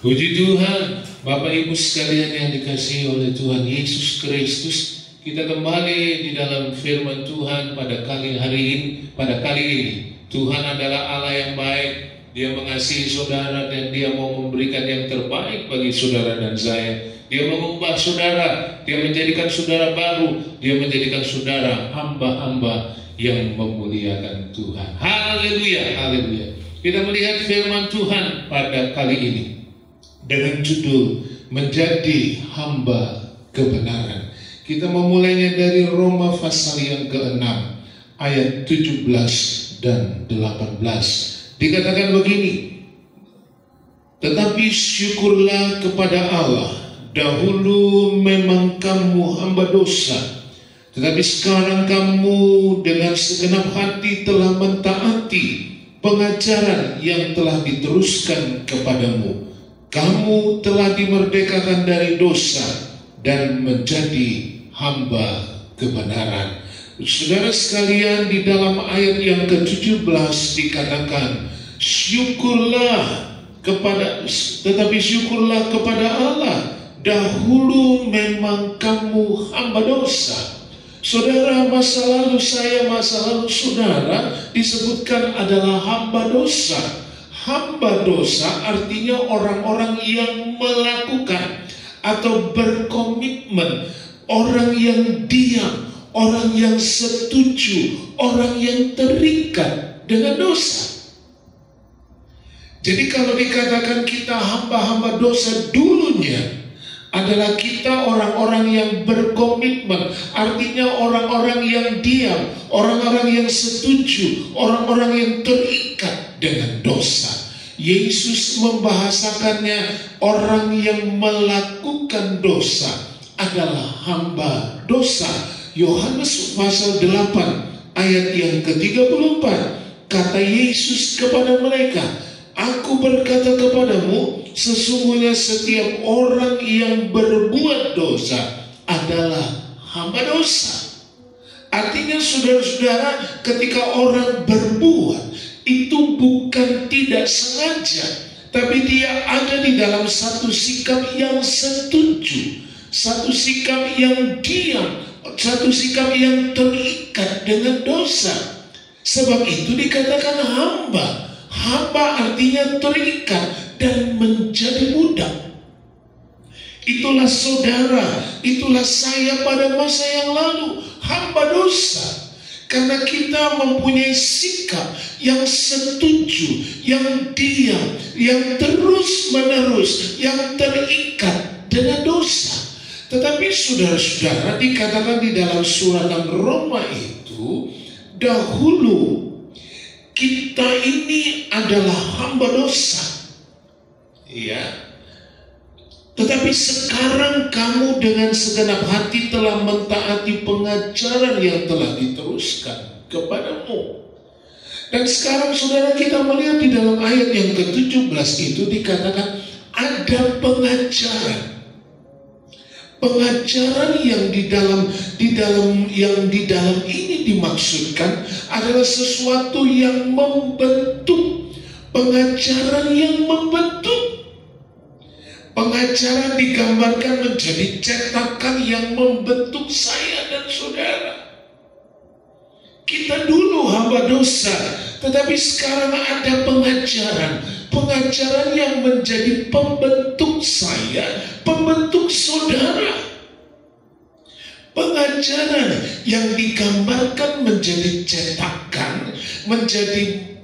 Puji Tuhan, Bapak Ibu sekalian yang dikasihi oleh Tuhan Yesus Kristus, kita kembali di dalam firman Tuhan pada kali ini. Tuhan adalah Allah yang baik, Dia mengasihi saudara dan Dia mau memberikan yang terbaik bagi saudara dan saya. Dia mengubah saudara, Dia menjadikan saudara baru, Dia menjadikan saudara hamba-hamba yang memuliakan Tuhan. Haleluya, haleluya. Kita melihat firman Tuhan pada kali ini dengan judul menjadi hamba kebenaran. Kita memulainya dari Roma pasal yang ke-6 ayat 17 dan 18. Dikatakan begini, tetapi syukurlah kepada Allah, dahulu memang kamu hamba dosa, tetapi sekarang kamu dengan segenap hati telah mentaati pengajaran yang telah diteruskan kepadamu. Kamu telah dimerdekakan dari dosa dan menjadi hamba kebenaran. Saudara sekalian, di dalam ayat yang ke-17 dikatakan, tetapi syukurlah kepada Allah, dahulu memang kamu hamba dosa. Saudara, masa lalu saya, masa lalu saudara disebutkan adalah hamba dosa. Hamba dosa artinya orang-orang yang melakukan atau berkomitmen, orang yang diam, orang yang setuju, orang yang terikat dengan dosa. Jadi kalau dikatakan kita hamba-hamba dosa, dulunya adalah kita orang-orang yang berkomitmen, artinya orang-orang yang diam, orang-orang yang setuju, orang-orang yang terikat dengan dosa. Yesus membahasakannya orang yang melakukan dosa adalah hamba dosa. Yohanes pasal 8 ayat yang ke-34, kata Yesus kepada mereka, Aku berkata kepadamu, sesungguhnya setiap orang yang berbuat dosa adalah hamba dosa. Artinya saudara-saudara, ketika orang berbuat, itu bukan tidak sengaja, tapi dia ada di dalam satu sikap yang setuju, satu sikap yang diam, satu sikap yang terikat dengan dosa. Sebab itu dikatakan hamba. Hamba artinya terikat dan menjadi budak. Itulah saudara, itulah saya pada masa yang lalu, hamba dosa. Karena kita mempunyai sikap yang setuju, yang diam, yang terus-menerus, yang terikat dengan dosa. Tetapi saudara-saudara, dikatakan di dalam suratan Roma itu, dahulu kita ini adalah hamba dosa. Ya. Tetapi sekarang kamu dengan segenap hati telah mentaati pengajaran yang telah diteruskan kepadamu. Dan sekarang saudara, kita melihat di dalam ayat yang ke-17 itu dikatakan ada pengajaran. Pengajaran yang di dalam ini dimaksudkan adalah sesuatu yang membentuk. Pengajaran yang membentuk. Pengajaran digambarkan menjadi cetakan yang membentuk saya dan saudara. Kita dulu hamba dosa, tetapi sekarang ada pengajaran. Pengajaran yang menjadi pembentuk saya, pembentuk saudara. Pengajaran yang digambarkan menjadi cetakan, menjadi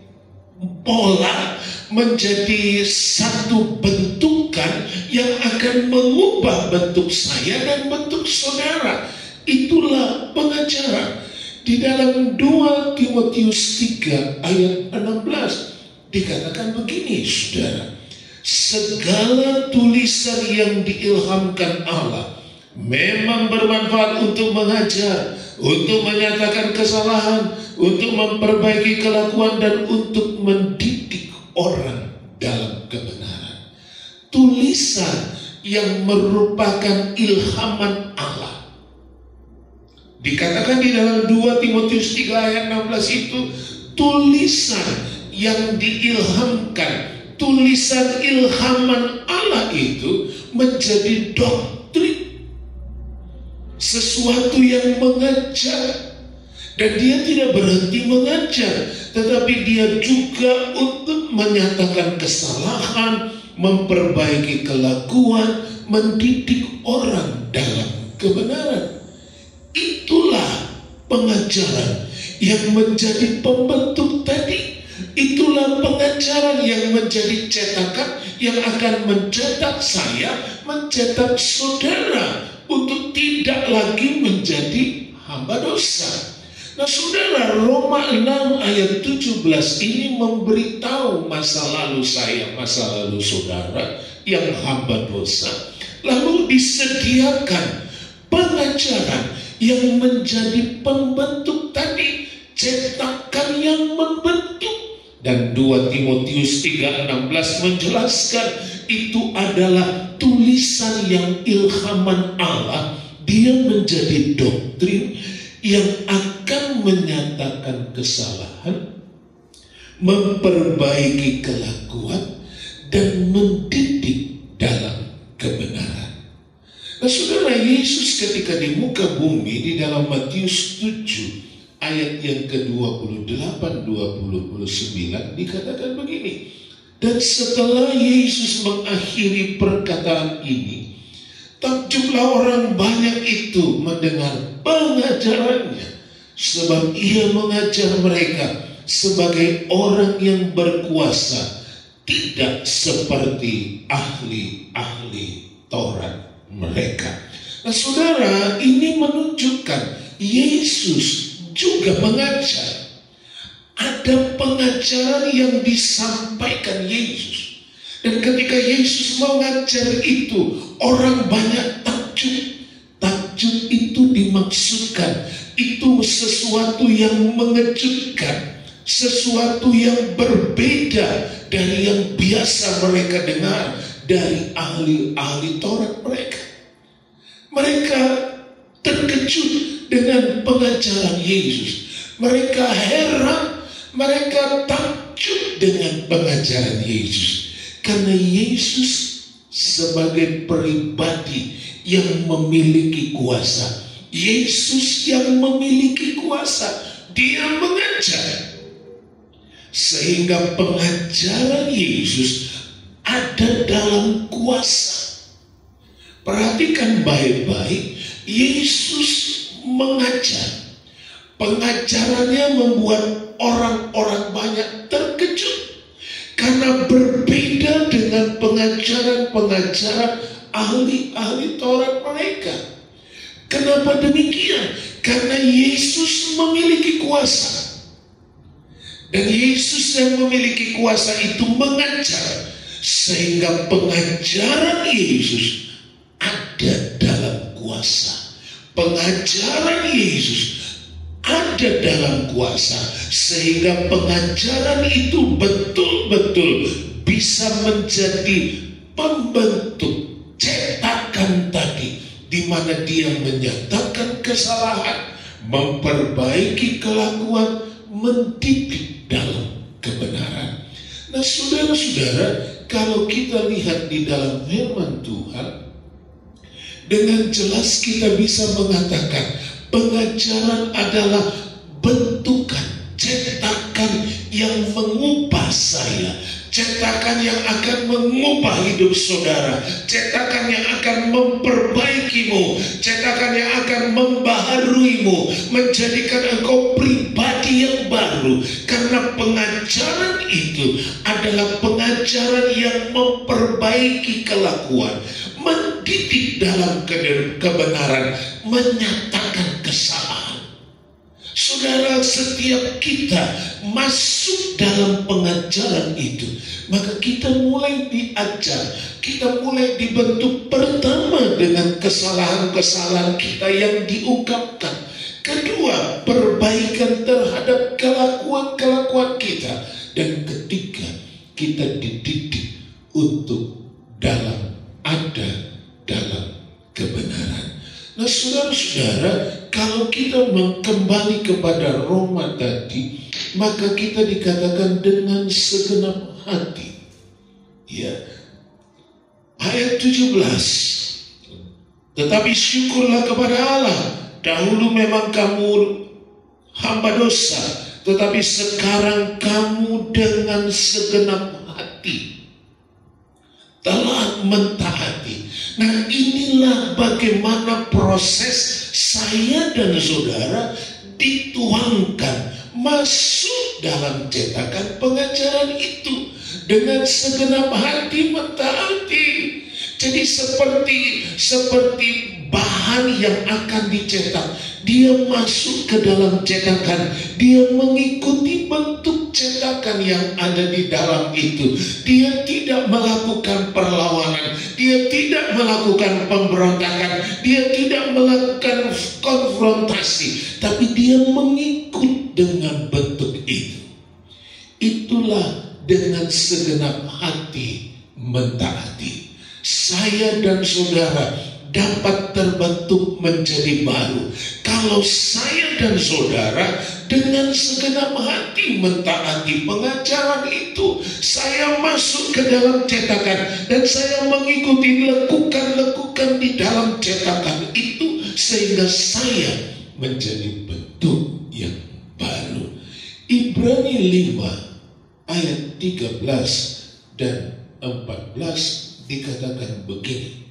pola, menjadi satu bentukan yang akan mengubah bentuk saya dan bentuk saudara. Itulah pengajaran. Di dalam 2 Timotius 3 ayat 16 dikatakan begini, saudara. Segala tulisan yang diilhamkan Allah memang bermanfaat untuk mengajar, untuk menyatakan kesalahan, untuk memperbaiki kelakuan, dan untuk mendidik orang dalam kebenaran. Tulisan yang merupakan ilhaman Allah. Dikatakan di dalam 2 Timotius 3 ayat 16 itu, tulisan yang diilhamkan, tulisan ilhaman Allah itu menjadi doktrin, sesuatu yang mengajar. Dan dia tidak berhenti mengajar, tetapi dia juga untuk menyatakan kesalahan, memperbaiki kelakuan, mendidik orang dalam kebenaran. Itulah pengajaran yang menjadi pembentuk tadi. Itulah pengajaran yang menjadi cetakan yang akan mencetak saya, mencetak saudara untuk tidak lagi menjadi hamba dosa. Nah saudara, Roma 6 ayat 17 ini memberitahu masa lalu saya, masa lalu saudara yang hamba dosa. Lalu disediakan pengajaran yang menjadi pembentuk tadi, cetakan yang membentuk. Dan 2 Timotius 3:16 menjelaskan itu adalah tulisan yang ilhaman Allah. Dia menjadi doktrin yang akan menyatakan kesalahan, memperbaiki kelakuan, dan mendidik dalam kebenaran. Nah saudara, Yesus ketika di muka bumi di dalam Matius 7 ayat yang ke-28, 29 dikatakan begini. Dan setelah Yesus mengakhiri perkataan ini, takjublah orang banyak itu mendengar pengajarannya, sebab ia mengajar mereka sebagai orang yang berkuasa, tidak seperti ahli-ahli Taurat mereka. Nah saudara, ini menunjukkan Yesus juga mengajar. Ada pengajaran yang disampaikan Yesus. Dan ketika Yesus mengajar itu, orang banyak takjub. Takjub itu dimaksudkan, itu sesuatu yang mengejutkan, sesuatu yang berbeda dari yang biasa mereka dengar dari ahli-ahli Taurat mereka. Mereka terkejut dengan pengajaran Yesus. Mereka heran, mereka takjub dengan pengajaran Yesus. Karena Yesus sebagai pribadi yang memiliki kuasa. Yesus yang memiliki kuasa. Dia mengajar. Sehingga pengajaran Yesus ada dalam kuasa. Perhatikan baik-baik, Yesus mengajar. Pengajarannya membuat orang-orang banyak terkejut. Karena berbeda dengan pengajaran-pengajaran ahli-ahli Taurat mereka. Kenapa demikian? Karena Yesus memiliki kuasa. Dan Yesus yang memiliki kuasa itu mengajar. Sehingga pengajaran Yesus ada dalam kuasa. Pengajaran Yesus ada dalam kuasa. Sehingga pengajaran itu betul-betul bisa menjadi pembentuk cetakan tadi. Di mana dia menyatakan kesalahan, memperbaiki kelakuan, mendidik dalam kebenaran. Nah saudara-saudara, kalau kita lihat di dalam firman Tuhan, dengan jelas kita bisa mengatakan pengajaran adalah bentukan, cetakan yang mengubah saya, cetakan yang akan mengubah hidup saudara, cetakan yang akan memperbaikimu, cetakan yang akan membaharuimu, menjadikan engkau pribadi yang baru. Karena pengajaran itu adalah pengajaran yang memperbaiki kelakuan, mendidik dalam kebenaran, menyatakan kesalahan. Saudara, setiap kita masuk dalam pengajaran itu, maka kita mulai diajar, kita mulai dibentuk pertama dengan kesalahan-kesalahan kita yang diungkapkan. Kedua, perbaikan terhadap kelakuan-kelakuan kita. Dan ketiga, kita dididik untuk ada dalam kebenaran. Nah saudara-saudara, kalau kita kembali kepada Roma tadi, maka kita dikatakan dengan segenap hati. Ya. Ayat 17. Tetapi syukurlah kepada Allah, dahulu memang kamu hamba dosa, tetapi sekarang kamu dengan segenap hati telah mentaati. Nah, inilah bagaimana proses saya dan saudara dituangkan masuk dalam cetakan pengajaran itu dengan segenap hati mentaati. Jadi seperti bahan yang akan dicetak, dia masuk ke dalam cetakan, dia mengikuti bentuk cetakan yang ada di dalam itu. Dia tidak melakukan perlawanan, dia tidak melakukan pemberontakan, dia tidak melakukan konfrontasi, tapi dia mengikut dengan bentuk itu. Itulah dengan segenap hati mentaati. Saya dan saudara dapat terbentuk menjadi baru kalau saya dan saudara dengan segenap hati mentaati pengajaran itu. Saya masuk ke dalam cetakan dan saya mengikuti lekukan-lekukan di dalam cetakan itu sehingga saya menjadi bentuk yang baru. Ibrani 5 ayat 13 dan 14 dikatakan begini.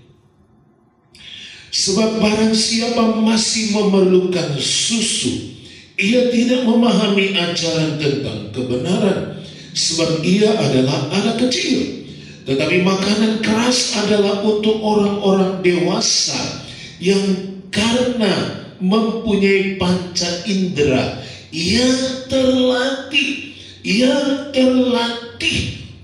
Sebab barang siapa masih memerlukan susu, ia tidak memahami ajaran tentang kebenaran, sebab ia adalah anak kecil. Tetapi makanan keras adalah untuk orang-orang dewasa yang karena mempunyai panca indera yang terlatih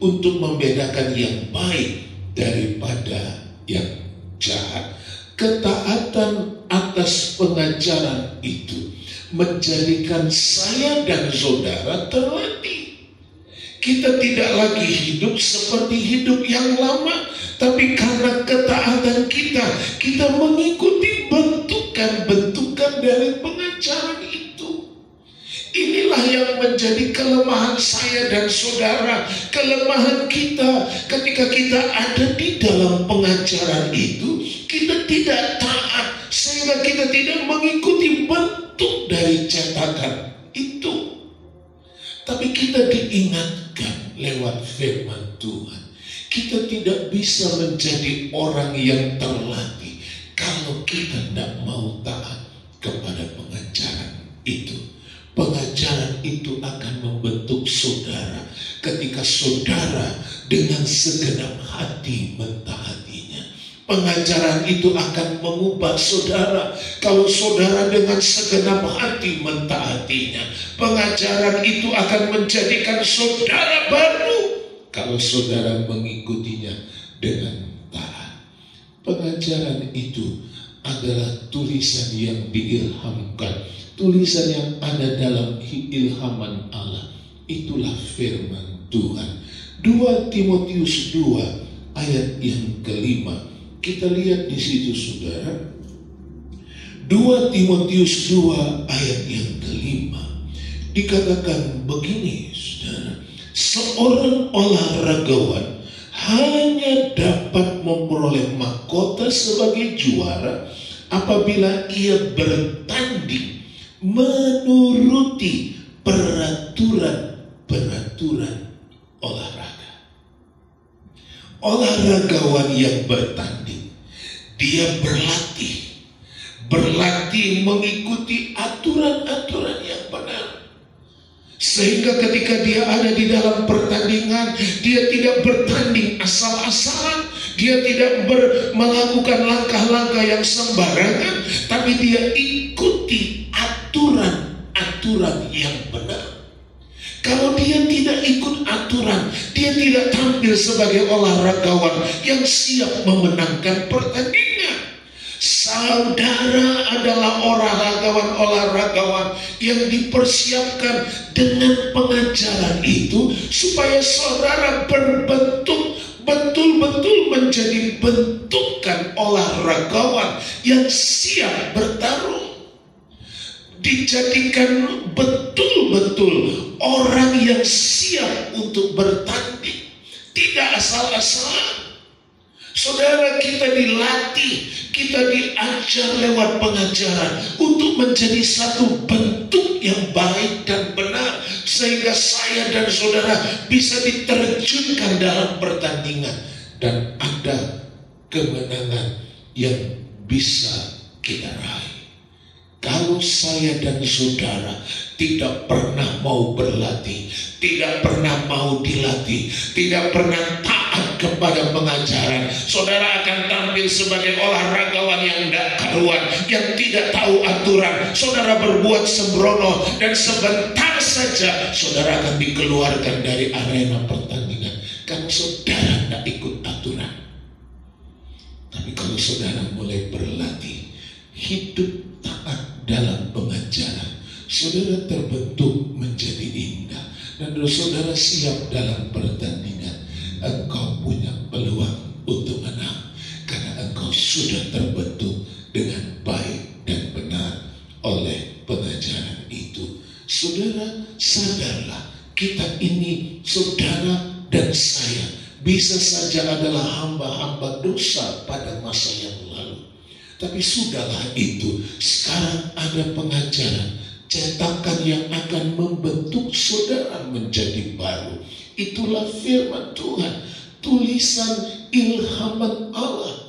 untuk membedakan yang baik daripada yang jahat. Ketaatan atas pengajaran itu menjadikan saya dan saudara terlatih. Kita tidak lagi hidup seperti hidup yang lama, tapi karena ketaatan kita mengikuti bentukan-bentukan dari pengajaran itu. Inilah yang menjadi kelemahan saya dan saudara, kelemahan kita ketika kita ada di dalam pengajaran itu. Kita tidak taat sehingga kita tidak mengikuti bentuk dari cetakan itu. Tapi kita diingatkan lewat firman Tuhan, kita tidak bisa menjadi orang yang terlatih kalau kita tidak mau taat kepada pengajaran itu. Pengajaran itu akan membentuk saudara ketika saudara dengan segenap hati mentaatinya. Pengajaran itu akan mengubah saudara kalau saudara dengan segenap hati mentaatinya. Pengajaran itu akan menjadikan saudara baru kalau saudara mengikutinya dengan taat. Pengajaran itu adalah tulisan yang diilhamkan, tulisan yang ada dalam ilhaman Allah. Itulah firman Tuhan. 2 Timotius 2 ayat yang kelima. Kita lihat di situ saudara. 2 Timotius 2 ayat yang kelima. Dikatakan begini saudara. Seorang olahragawan hanya dapat memperoleh mahkota sebagai juara apabila ia bertanding menuruti peraturan olahraga. Olahragawan yang bertanding, dia berlatih mengikuti aturan-aturan yang benar. Sehingga ketika dia ada di dalam pertandingan, dia tidak bertanding asal-asalan, dia tidak melakukan langkah-langkah yang sembarangan, tapi dia ikuti aturan-aturan yang benar. Kalau dia tidak ikut aturan, dia tidak tampil sebagai olahragawan yang siap memenangkan pertandingan. Saudara adalah olahragawan yang dipersiapkan dengan pengajaran itu supaya saudara berbentuk betul-betul menjadi bentukan olahragawan yang siap bertarung. Dijadikan betul-betul orang yang siap untuk bertanding. Tidak tidak asal-asalan. Saudara, kita dilatih, kita diajar lewat pengajaran untuk menjadi satu bentuk yang baik dan benar, sehingga saya dan saudara bisa diterjunkan dalam pertandingan dan ada kemenangan yang bisa kita raih. Kalau saya dan saudara tidak pernah mau berlatih, tidak pernah mau dilatih, tidak pernah taat kepada pengajaran, saudara akan tampil sebagai olahragawan yang tidak karuan, yang tidak tahu aturan. Saudara berbuat sembrono dan sebentar saja saudara akan dikeluarkan dari arena pertandingan karena saudara tidak ikut aturan. Tapi kalau saudara mulai berlatih, hidup taat dalam pengajaran, saudara terbentuk menjadi indah. Dan kalau saudara siap dalam pertandingan, engkau punya peluang untuk menang, karena engkau sudah terbentuk dengan baik dan benar oleh pengajaran itu. Saudara, sadarlah, kita ini, saudara dan saya, bisa saja adalah hamba-hamba dosa pada masa yang lalu. Tapi sudahlah itu, sekarang ada pengajaran, cetakan yang akan membentuk saudara menjadi baru. Itulah firman Tuhan, tulisan ilhaman Allah.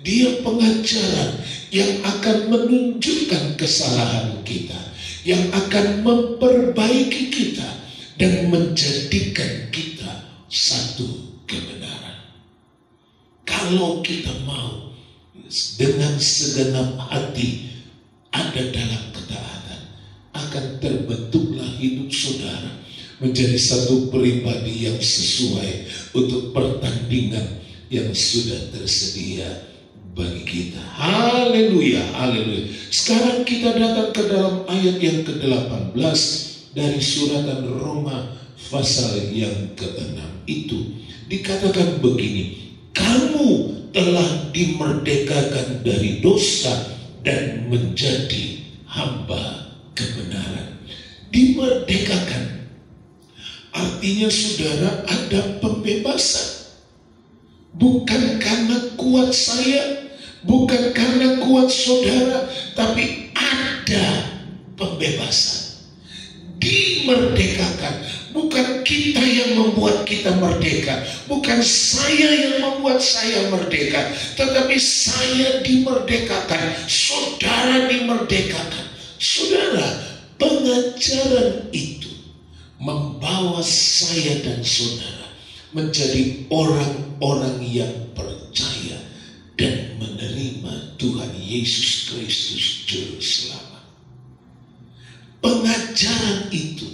Dia pengajaran yang akan menunjukkan kesalahan kita, yang akan memperbaiki kita dan menjadikan kita satu kebenaran. Kalau kita mau dengan segenap hati ada dalam ketaatan, akan terbentuklah hidup saudara menjadi satu pribadi yang sesuai untuk pertandingan yang sudah tersedia bagi kita. Haleluya, haleluya. Sekarang kita datang ke dalam ayat yang ke-18 dari suratan Roma pasal yang ke-6. Itu dikatakan begini, kamu telah dimerdekakan dari dosa dan menjadi hamba kebenaran. Dimerdekakan artinya saudara ada pembebasan. Bukan karena kuat saya, bukan karena kuat saudara, tapi ada pembebasan. Dimerdekakan. Bukan kita yang membuat kita merdeka, bukan saya yang membuat saya merdeka, tetapi saya dimerdekakan, saudara dimerdekakan. Saudara, pengajaran itu membawa saya dan saudara menjadi orang-orang yang percaya dan menerima Tuhan Yesus Kristus Juru Selamat. Pengajaran itu,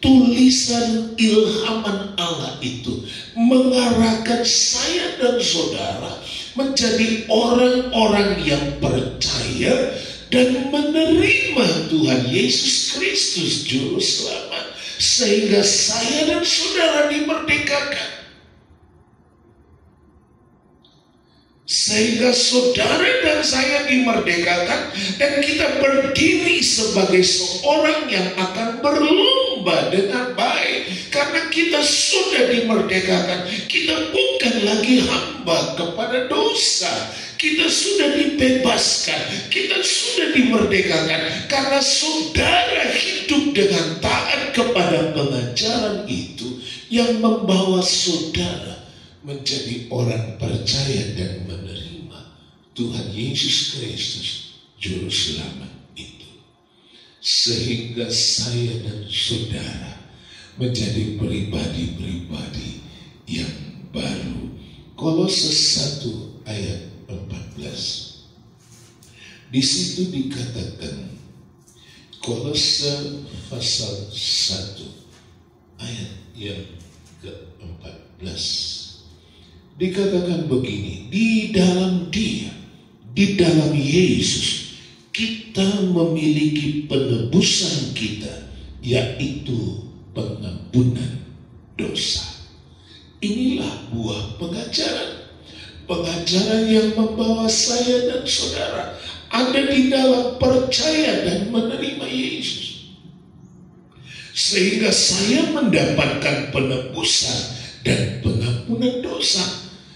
tulisan ilhaman Allah itu mengarahkan saya dan saudara menjadi orang-orang yang percaya dan menerima Tuhan Yesus Kristus Juru Selamat, sehingga saya dan saudara dimerdekakan. Sehingga saudara dan saya dimerdekakan, dan kita berdiri sebagai seorang yang akan berlomba dengan baik. Karena kita sudah dimerdekakan, kita bukan lagi hamba kepada dosa. Kita sudah dibebaskan, kita sudah dimerdekakan. Karena saudara hidup dengan taat kepada pengajaran itu, yang membawa saudara menjadi orang percaya dan menerima Tuhan Yesus Kristus Juru Selamat itu. Sehingga saya dan saudara menjadi pribadi-pribadi yang baru. Kolose 1 ayat 14. Di situ dikatakan, Kolose pasal 1 ayat yang ke-14. Dikatakan begini, di dalam Dia, di dalam Yesus, kita memiliki penebusan kita, yaitu pengampunan dosa. Inilah buah pengajaran. Pengajaran yang membawa saya dan saudara ada di dalam percaya dan menerima Yesus. Sehingga saya mendapatkan penebusan dan pengampunan dosa.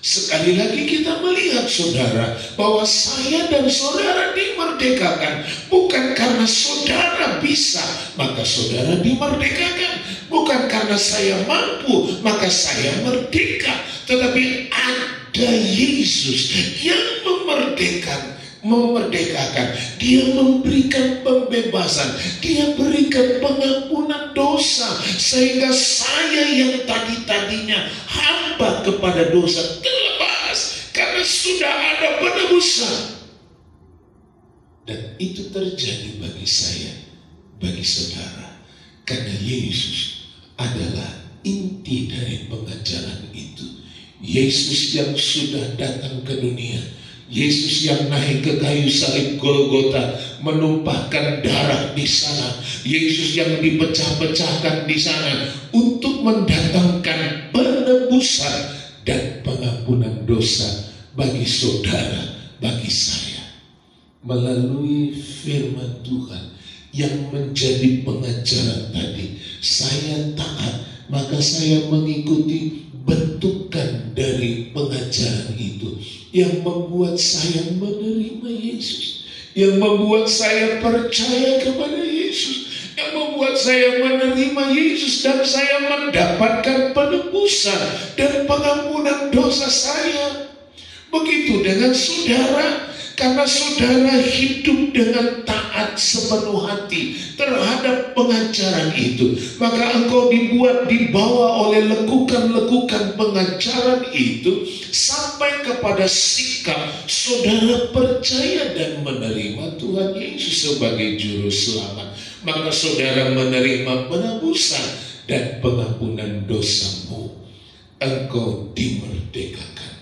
Sekali lagi kita melihat saudara bahwa saya dan saudara dimerdekakan bukan karena saudara bisa maka saudara dimerdekakan, bukan karena saya mampu maka saya merdeka, tetapi ada Yesus yang memerdekakan. Dia memberikan pembebasan, dia berikan pengampunan dosa, sehingga saya yang tadinya hamba kepada dosa terlepas karena sudah ada penebusan. Dan itu terjadi bagi saya, bagi saudara, karena Yesus adalah inti dari pengajaran itu. Yesus yang sudah datang ke dunia, Yesus yang naik ke kayu salib Golgota, menumpahkan darah di sana, Yesus yang dipecah-pecahkan di sana untuk mendatangkan penebusan dan pengampunan dosa bagi saudara, bagi saya. Melalui firman Tuhan yang menjadi pengajaran tadi, saya taat, maka saya mengikuti bentukan dari pengajaran itu yang membuat saya menerima Yesus, yang membuat saya percaya kepada Yesus, yang membuat saya menerima Yesus dan saya mendapatkan penebusan dan pengampunan dosa saya. Begitu dengan saudara, karena saudara hidup dengan taat sepenuh hati terhadap pengajaran itu, maka engkau dibawa oleh lekukan-lekukan pengajaran itu sampai kepada sikap saudara percaya dan menerima Tuhan Yesus sebagai juru selamat. Maka saudara menerima penebusan dan pengampunan dosamu. Engkau dimerdekakan.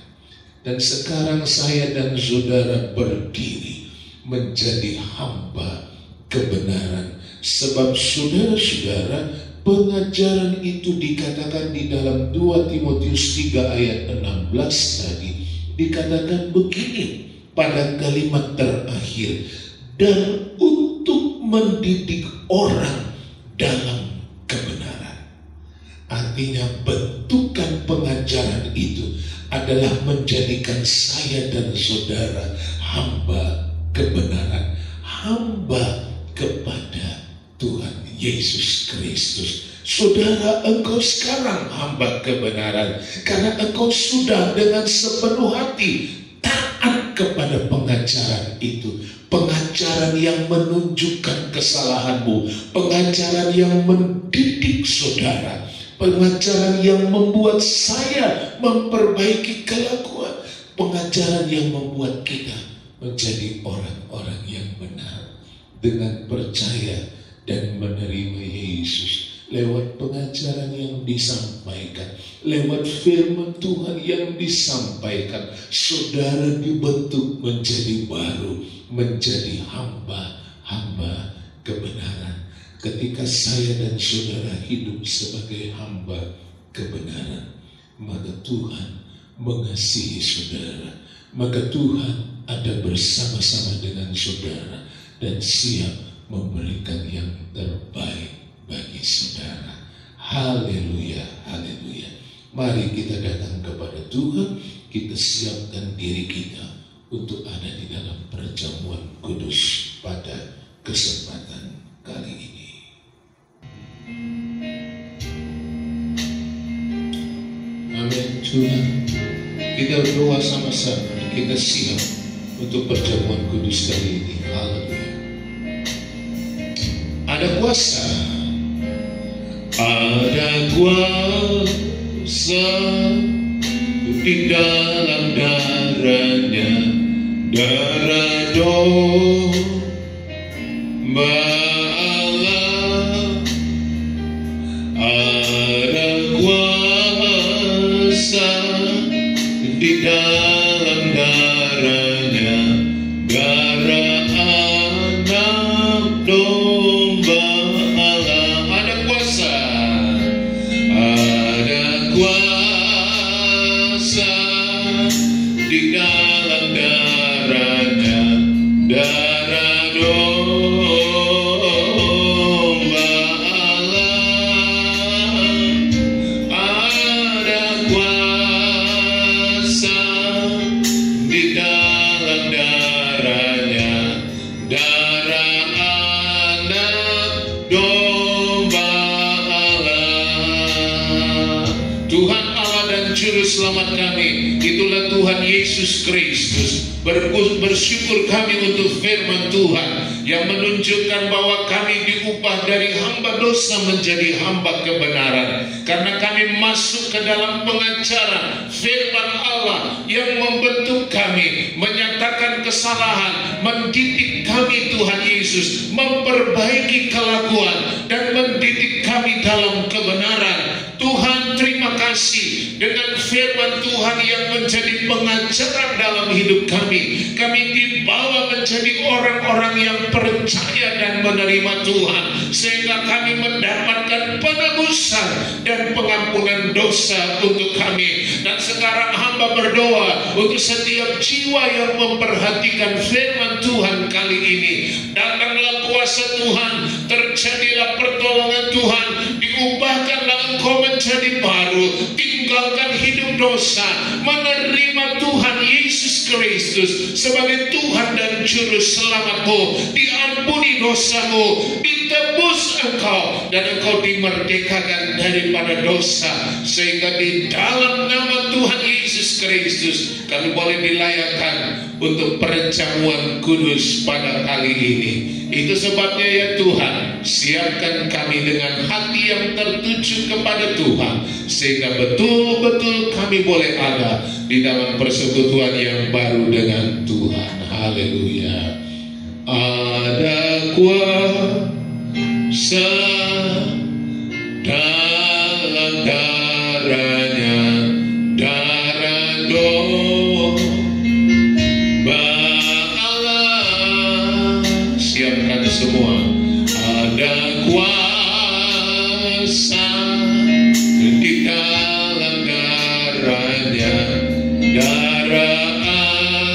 Dan sekarang saya dan saudara berdiri menjadi hamba kebenaran. Sebab saudara-saudara, pengajaran itu dikatakan di dalam 2 Timotius 3 ayat 16 tadi. Dikatakan begini pada kalimat terakhir. Dan untuk mendidik orang dalam kebenaran. Artinya bentukan pengajaran itu adalah menjadikan saya dan saudara hamba kebenaran, hamba kepada Tuhan Yesus Kristus. Saudara, engkau sekarang hamba kebenaran karena engkau sudah dengan sepenuh hati taat kepada pengajaran itu. Pengajaran yang menunjukkan kesalahanmu, pengajaran yang mendidik saudara, pengajaran yang membuat saya memperbaiki kelakuan, pengajaran yang membuat kita menjadi orang-orang yang benar dengan percaya dan menerima Yesus lewat pengajaran yang disampaikan, lewat firman Tuhan yang disampaikan. Saudara dibentuk menjadi baru, menjadi hamba kebenaran. Ketika saya dan saudara hidup sebagai hamba kebenaran, maka Tuhan mengasihi saudara, maka Tuhan ada bersama-sama dengan saudara dan siap memberikan yang terbaik bagi saudara. Haleluya, haleluya. Mari kita datang kepada Tuhan, kita siapkan diri kita untuk ada di dalam perjamuan kudus pada kesempatan kali ini. Amin. Tuhan, kita berdoa sama-sama, kita siap untuk perjamuan kudus kali ini. Haleluya. Ada kuasa, ada kuasa di dalam darahnya, darah domba Allah. Ada kuasa di dalam darahnya, darah anak domba Allah. Ada kuasa, ada kuasa di dalam darahnya, darah domba Allah. Ada Juru Selamat kami, itulah Tuhan Yesus Kristus. Bersyukur kami untuk firman Tuhan yang menunjukkan bahwa kami diubah dari hamba dosa menjadi hamba kebenaran, karena kami masuk ke dalam pengajaran firman Allah yang membentuk kami, menyatakan kesalahan, mendidik kami Tuhan Yesus, memperbaiki kelakuan dan mendidik kami dalam kebenaran. Tuhan, terima kasih dengan firman Tuhan yang menjadi pengajaran dalam hidup kami. Kami dibawa menjadi orang-orang yang percaya dan menerima Tuhan, sehingga kami mendapatkan penebusan dan pengampunan dosa untuk kami. Dan sekarang hamba berdoa untuk setiap jiwa yang memperhatikan firman Tuhan kali ini. Datanglah kuasa Tuhan, terjadilah pertolongan Tuhan, diubahkanlah engkau menjadi baru, tinggalkan hidup dosa, menerima Tuhan Yesus Kristus sebagai Tuhan dan Juru Selamatmu, diampuni dosamu, ditebus engkau, dan engkau dimerdekakan daripada dosa, sehingga di dalam nama Tuhan Yesus Kristus kami boleh dilayakkan untuk perjamuan kudus pada kali ini. Itu sebabnya ya Tuhan, siapkan kami dengan hati yang tertuju kepada Tuhan, sehingga betul-betul kami boleh ada di dalam persekutuan yang baru dengan Tuhan. Haleluya. Ada kuasa dalam darahnya, darah domba Allah. Siapkan semua. Ada kuasa di dalam darahnya, darah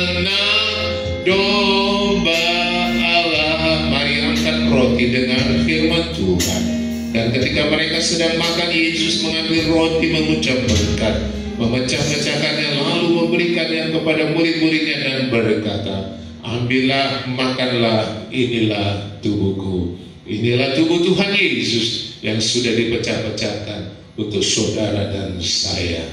anak domba Allah. Mari angkat roti dengan firman Tuhan. Dan ketika mereka sedang makan, Yesus mengambil roti, mengucap berkat, memecah-mecahkannya, lalu memberikannya kepada murid-muridnya dan berkata, ambillah, makanlah, inilah tubuhku. Inilah tubuh Tuhan Yesus yang sudah dipecah-pecahkan untuk saudara dan saya.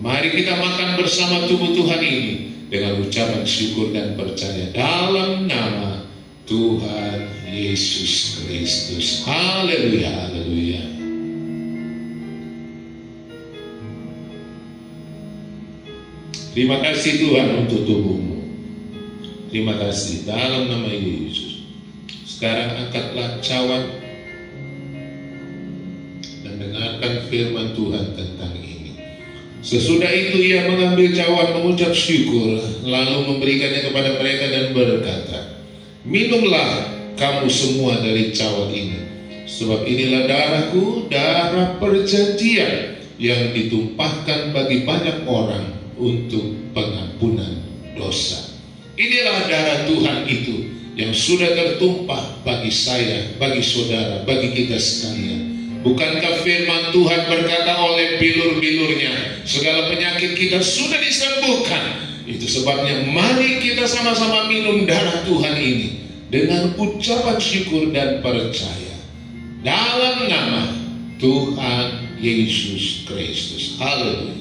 Mari kita makan bersama tubuh Tuhan ini dengan ucapan syukur dan percaya dalam nama Tuhan Yesus Kristus. Haleluya, haleluya. Terima kasih Tuhan untuk tubuhmu. Terima kasih dalam nama Yesus. Sekarang angkatlah cawan dan dengarkan firman Tuhan tentang ini. Sesudah itu ia mengambil cawan, mengucap syukur, lalu memberikannya kepada mereka dan berkata, minumlah kamu semua dari cawan ini, sebab inilah darahku, darah perjanjian yang ditumpahkan bagi banyak orang untuk pengampunan dosa. Inilah darah Tuhan itu yang sudah tertumpah bagi saya, bagi saudara, bagi kita sekalian. Bukankah firman Tuhan berkata oleh bilur-bilurnya segala penyakit kita sudah disembuhkan? Itu sebabnya mari kita sama-sama minum darah Tuhan ini dengan ucapan syukur dan percaya dalam nama Tuhan Yesus Kristus. Haleluya.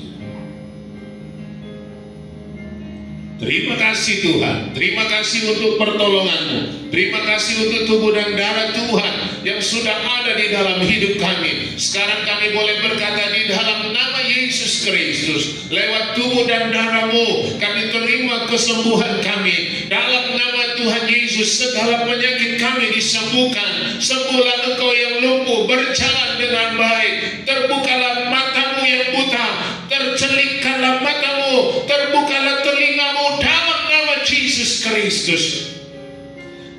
Terima kasih Tuhan, terima kasih untuk pertolongan-Mu, terima kasih untuk tubuh dan darah Tuhan yang sudah ada di dalam hidup kami. Sekarang kami boleh berkata di dalam nama Yesus Kristus, lewat tubuh dan darah-Mu kami terima kesembuhan kami. Dalam nama Tuhan Yesus segala penyakit kami disembuhkan. Sembuhlah engkau yang lumpuh, berjalan dengan baik. Terbukalah matamu yang buta, tercelikkanlah matamu, terbukalah telingamu dalam nama Yesus Kristus.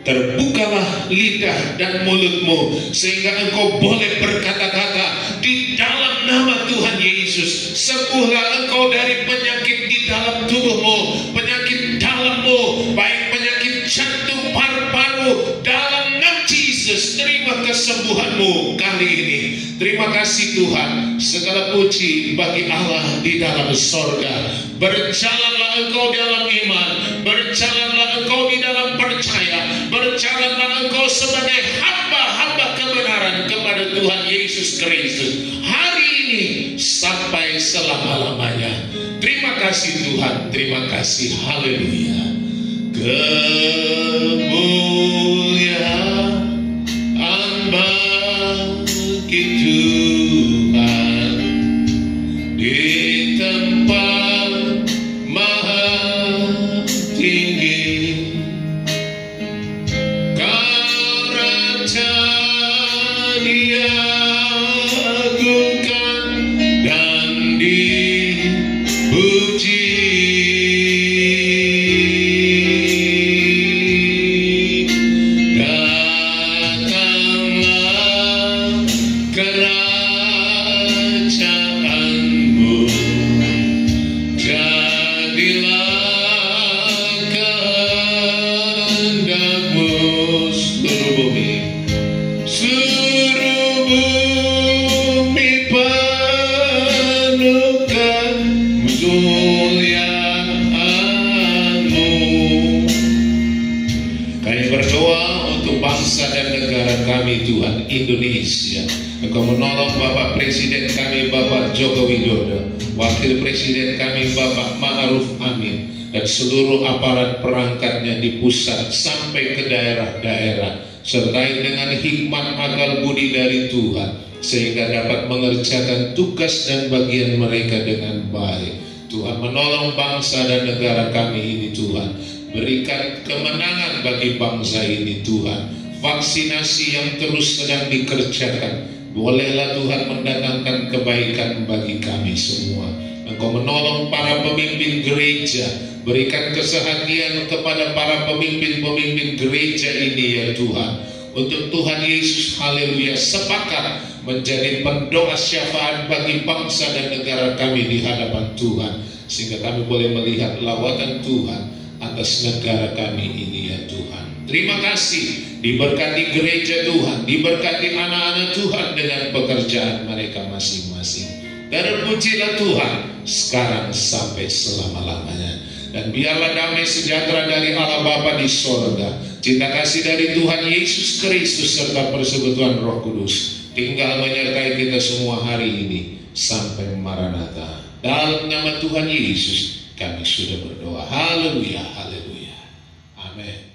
Terbukalah lidah dan mulutmu sehingga engkau boleh berkata-kata di dalam nama Tuhan Yesus. Sembuhlah engkau dari penyakit di dalam tubuhmu, penyakit dalammu, baik penyakit jantung, paru-paru, dalam nama Yesus. Terima kesembuhanmu kali ini. Terima kasih Tuhan. Segala puji bagi Allah di dalam sorga. Berjalanlah engkau dalam iman, berjalanlah engkau di dalam percaya, berjalanlah engkau sebagai hamba-hamba kebenaran kepada Tuhan Yesus Kristus. Hari ini sampai selama-lamanya. Terima kasih Tuhan, terima kasih. Haleluya. Kemuliaan bagi Tuhan di tempat maha tinggi. Karena diagungkan dan dipuji. Datanglah kerajaanmu, jadilah kehendakmu. Seluruh bumi penuh kemuliaan-Mu. Kami berdoa untuk bangsa dan negara kami Tuhan, Indonesia. Engkau menolong Bapak Presiden kami Bapak Joko Widodo, Wakil Presiden kami Bapak Ma'ruf Amin, dan seluruh aparat perangkatnya di pusat sampai ke daerah-daerah, sertai dengan hikmat akal budi dari Tuhan, sehingga dapat mengerjakan tugas dan bagian mereka dengan baik. Tuhan menolong bangsa dan negara kami ini Tuhan. Berikan kemenangan bagi bangsa ini Tuhan. Vaksinasi yang terus sedang dikerjakan, bolehlah Tuhan mendatangkan kebaikan bagi kami semua. Engkau menolong para pemimpin gereja. Berikan kesehatian kepada para pemimpin-pemimpin gereja ini ya Tuhan. Untuk Tuhan Yesus, haleluya, sepakat menjadi pendoa syafaat bagi bangsa dan negara kami di hadapan Tuhan, sehingga kami boleh melihat lawatan Tuhan atas negara kami ini ya Tuhan. Terima kasih, diberkati gereja Tuhan, diberkati anak-anak Tuhan dengan pekerjaan mereka masing-masing. Dan pujilah Tuhan sekarang sampai selama-lamanya. Dan biarlah damai sejahtera dari Allah Bapa di sorga, cinta kasih dari Tuhan Yesus Kristus, serta persekutuan Roh Kudus tinggal menyertai kita semua hari ini sampai Maranatha. Dalam nama Tuhan Yesus kami sudah berdoa. Haleluya, haleluya. Amin.